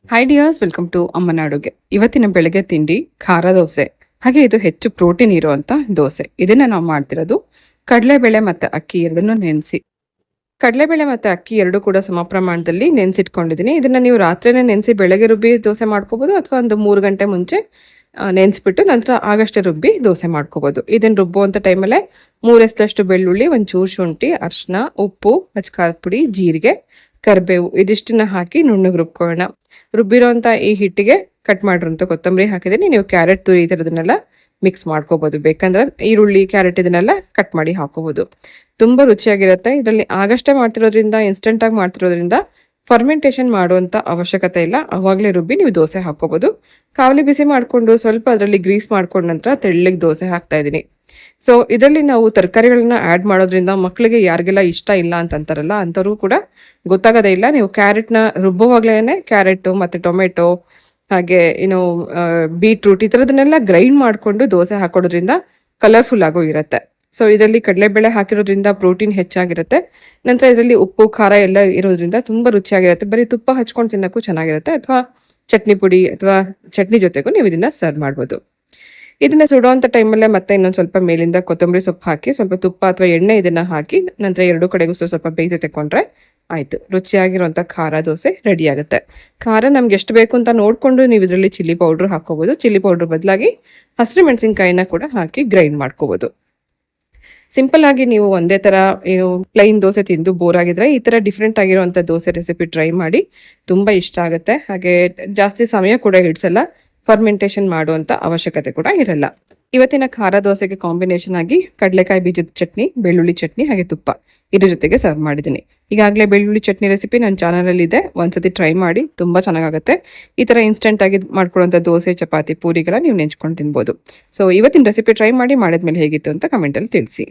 Hi dears, welcome to ಅಮ್ಮನ ಅಡುಗೆ. ಇವತ್ತಿನ ಬೆಳಗ್ಗೆ ತಿಂಡಿ ಖಾರ ದೋಸೆ. ಹಾಗೆ ಇದು ಹೆಚ್ಚು ಪ್ರೋಟೀನ್ ಇರುವಂತ ದೋಸೆ. ಇದನ್ನ ನಾವು ಮಾಡ್ತಿರೋದು ಕಡಲೆಬೇಳೆ ಮತ್ತೆ ಅಕ್ಕಿ ಎರಡನ್ನೂ ನೆನೆಸಿ. ಕಡಲೆಬೇಳೆ ಮತ್ತೆ ಅಕ್ಕಿ ಎರಡು ಕೂಡ ಸಮ ಪ್ರಮಾಣದಲ್ಲಿ ನೆನೆಸಿಟ್ಕೊಂಡಿದ್ದೀನಿ. ಇದನ್ನ ನೀವು ರಾತ್ರಿನೇ ನೆನೆಸಿ ಬೆಳಗ್ಗೆ ರುಬ್ಬಿ ದೋಸೆ ಮಾಡ್ಕೋಬಹುದು, ಅಥವಾ ಒಂದು 3 ಗಂಟೆ ಮುಂಚೆ ನೆನೆಸ್ಬಿಟ್ಟು ನಂತರ ಆಗಷ್ಟೇ ರುಬ್ಬಿ ದೋಸೆ ಮಾಡ್ಕೋಬಹುದು. ಇದನ್ನ ರುಬ್ಬುವಂತ ಟೈಮಲ್ಲೇ 3 ಎಸ್ಲಷ್ಟು ಬೆಳ್ಳುಳ್ಳಿ, ಒಂಚೂರು ಶುಂಠಿ, ಅರಿಶಿನ, ಉಪ್ಪು, ಖಾರದ ಪುಡಿ, ಜೀರಿಗೆ, ಕರಿಬೇವು ಇದಿಷ್ಟನ್ನ ಹಾಕಿ ನುಣ್ಣಗೆ ರುಬ್ಕೊಳ್ಳೋಣ. ರುಬ್ಬಿರೋಂಥ ಈ ಹಿಟ್ಟಿಗೆ ಕಟ್ ಮಾಡಿರೋಂಥ ಕೊತ್ತಂಬರಿ ಹಾಕಿದ್ದೀನಿ. ನೀವು ಕ್ಯಾರೆಟ್ ತುರಿ ಈ ಥರದನ್ನೆಲ್ಲ ಮಿಕ್ಸ್ ಮಾಡ್ಕೋಬೋದು. ಬೇಕಂದ್ರೆ ಈರುಳ್ಳಿ, ಕ್ಯಾರೆಟ್ ಇದನ್ನೆಲ್ಲ ಕಟ್ ಮಾಡಿ ಹಾಕೋಬೋದು. ತುಂಬ ರುಚಿಯಾಗಿರುತ್ತೆ. ಇದರಲ್ಲಿ ಆಗಷ್ಟೇ ಮಾಡ್ತಿರೋದ್ರಿಂದ, ಇನ್ಸ್ಟೆಂಟಾಗಿ ಮಾಡ್ತಿರೋದ್ರಿಂದ ಫರ್ಮೆಂಟೇಷನ್ ಮಾಡುವಂಥ ಅವಶ್ಯಕತೆ ಇಲ್ಲ. ಅವಾಗಲೇ ರುಬ್ಬಿ ನೀವು ದೋಸೆ ಹಾಕೋಬೋದು. ಕಾವಲಿ ಬಿಸಿ ಮಾಡಿಕೊಂಡು ಸ್ವಲ್ಪ ಅದರಲ್ಲಿ ಗ್ರೀಸ್ ಮಾಡ್ಕೊಂಡ ನಂತರ ತೆಳ್ಳಗೆ ದೋಸೆ ಹಾಕ್ತಾ ಇದ್ದೀನಿ. ಸೊ ಇದರಲ್ಲಿ ನಾವು ತರಕಾರಿಗಳನ್ನ ಆ್ಯಡ್ ಮಾಡೋದ್ರಿಂದ ಮಕ್ಕಳಿಗೆ ಯಾರಿಗೆಲ್ಲ ಇಷ್ಟ ಇಲ್ಲ ಅಂತಾರಲ್ಲ ಅಂಥವ್ರು ಕೂಡ ಗೊತ್ತಾಗೋದೇ ಇಲ್ಲ. ನೀವು ಕ್ಯಾರೆಟ್ನ ರುಬ್ಬುವಾಗಲೇ ಕ್ಯಾರೆಟು ಮತ್ತು ಟೊಮೆಟೊ ಹಾಗೆ ಬೀಟ್ರೂಟ್ ಈ ಥರದನ್ನೆಲ್ಲ ಗ್ರೈಂಡ್ ಮಾಡಿಕೊಂಡು ದೋಸೆ ಹಾಕೋದ್ರಿಂದ ಕಲರ್ಫುಲ್ ಆಗೋ ಇರುತ್ತೆ. ಸೊ ಇದರಲ್ಲಿ ಕಡಲೆಬೇಳೆ ಹಾಕಿರೋದ್ರಿಂದ ಪ್ರೋಟೀನ್ ಹೆಚ್ಚಾಗಿರುತ್ತೆ. ನಂತರ ಇದರಲ್ಲಿ ಉಪ್ಪು ಖಾರ ಎಲ್ಲ ಇರೋದ್ರಿಂದ ತುಂಬ ರುಚಿಯಾಗಿರುತ್ತೆ. ಬರೀ ತುಪ್ಪ ಹಚ್ಕೊಂಡು ತಿನ್ನೋಕ್ಕೂ ಚೆನ್ನಾಗಿರುತ್ತೆ, ಅಥವಾ ಚಟ್ನಿ ಪುಡಿ ಅಥವಾ ಚಟ್ನಿ ಜೊತೆಗೂ ನೀವು ಇದನ್ನ ಸರ್ವ್ ಮಾಡ್ಬೋದು. ಇದನ್ನ ಸುಡುವಂಥ ಟೈಮಲ್ಲೇ ಮತ್ತೆ ಇನ್ನೊಂದು ಸ್ವಲ್ಪ ಮೇಲಿಂದ ಕೊತ್ತಂಬರಿ ಸೊಪ್ಪು ಹಾಕಿ, ಸ್ವಲ್ಪ ತುಪ್ಪ ಅಥವಾ ಎಣ್ಣೆ ಇದನ್ನ ಹಾಕಿ ನಂತರ ಎರಡು ಕಡೆಗೂ ಸ್ವಲ್ಪ ಬೇಯಿಸಿ ತೆಕ್ಕೊಂಡ್ರೆ ಆಯಿತು. ರುಚಿಯಾಗಿರುವಂಥ ಖಾರ ದೋಸೆ ರೆಡಿ ಆಗುತ್ತೆ. ಖಾರ ನಮ್ಗೆ ಎಷ್ಟು ಬೇಕು ಅಂತ ನೋಡಿಕೊಂಡು ನೀವು ಇದರಲ್ಲಿ ಚಿಲ್ಲಿ ಪೌಡ್ರ್ ಹಾಕೋಬೋದು. ಚಿಲ್ಲಿ ಪೌಡ್ರ್ ಬದಲಾಗಿ ಹಸಿರು ಮೆಣಸಿನ್ಕಾಯಿನ ಕೂಡ ಹಾಕಿ ಗ್ರೈಂಡ್ ಮಾಡ್ಕೋಬೋದು. ಸಿಂಪಲ್ ಆಗಿ ನೀವು ಒಂದೇ ಥರ ಪ್ಲೈನ್ ದೋಸೆ ತಿಂದು ಬೋರ್ ಆಗಿದ್ರೆ ಈ ಥರ ಡಿಫ್ರೆಂಟ್ ಆಗಿರುವಂಥ ದೋಸೆ ರೆಸಿಪಿ ಟ್ರೈ ಮಾಡಿ. ತುಂಬ ಇಷ್ಟ ಆಗುತ್ತೆ. ಹಾಗೆ ಜಾಸ್ತಿ ಸಮಯ ಕೂಡ ಹಿಡಿಸಲ್ಲ. ಫರ್ಮೆಂಟೇಷನ್ ಮಾಡುವಂಥ ಅವಶ್ಯಕತೆ ಕೂಡ ಇರಲ್ಲ. ಇವತ್ತಿನ ಖಾರ ದೋಸೆಗೆ ಕಾಂಬಿನೇಷನ್ ಆಗಿ ಕಡಲೆಕಾಯಿ ಬೀಜದ ಚಟ್ನಿ, ಬೆಳ್ಳುಳ್ಳಿ ಚಟ್ನಿ ಹಾಗೆ ತುಪ್ಪ ಇದ್ರ ಜೊತೆಗೆ ಸರ್ವ್ ಮಾಡಿದ್ದೀನಿ. ಈಗಾಗಲೇ ಬೆಳ್ಳುಳ್ಳಿ ಚಟ್ನಿ ರೆಸಿಪಿ ನನ್ನ ಚಾನಲಲ್ಲಿ ಇದೆ, ಒಂದ್ಸತಿ ಟ್ರೈ ಮಾಡಿ. ತುಂಬ ಚೆನ್ನಾಗಾಗುತ್ತೆ. ಈ ಥರ ಇನ್ಸ್ಟೆಂಟ್ ಆಗಿ ಮಾಡ್ಕೊಳ್ಳೋಂಥ ದೋಸೆ, ಚಪಾತಿ, ಪೂರಿಗೆಲ್ಲ ನೀವು ನೆಂಚ್ಕೊಂಡು ತಿನ್ಬೋದು. ಸೊ ಇವತ್ತಿನ ರೆಸಿಪಿ ಟ್ರೈ ಮಾಡಿ, ಮಾಡಿದ್ಮೇಲೆ ಹೇಗಿತ್ತು ಅಂತ ಕಮೆಂಟಲ್ಲಿ ತಿಳಿಸಿ.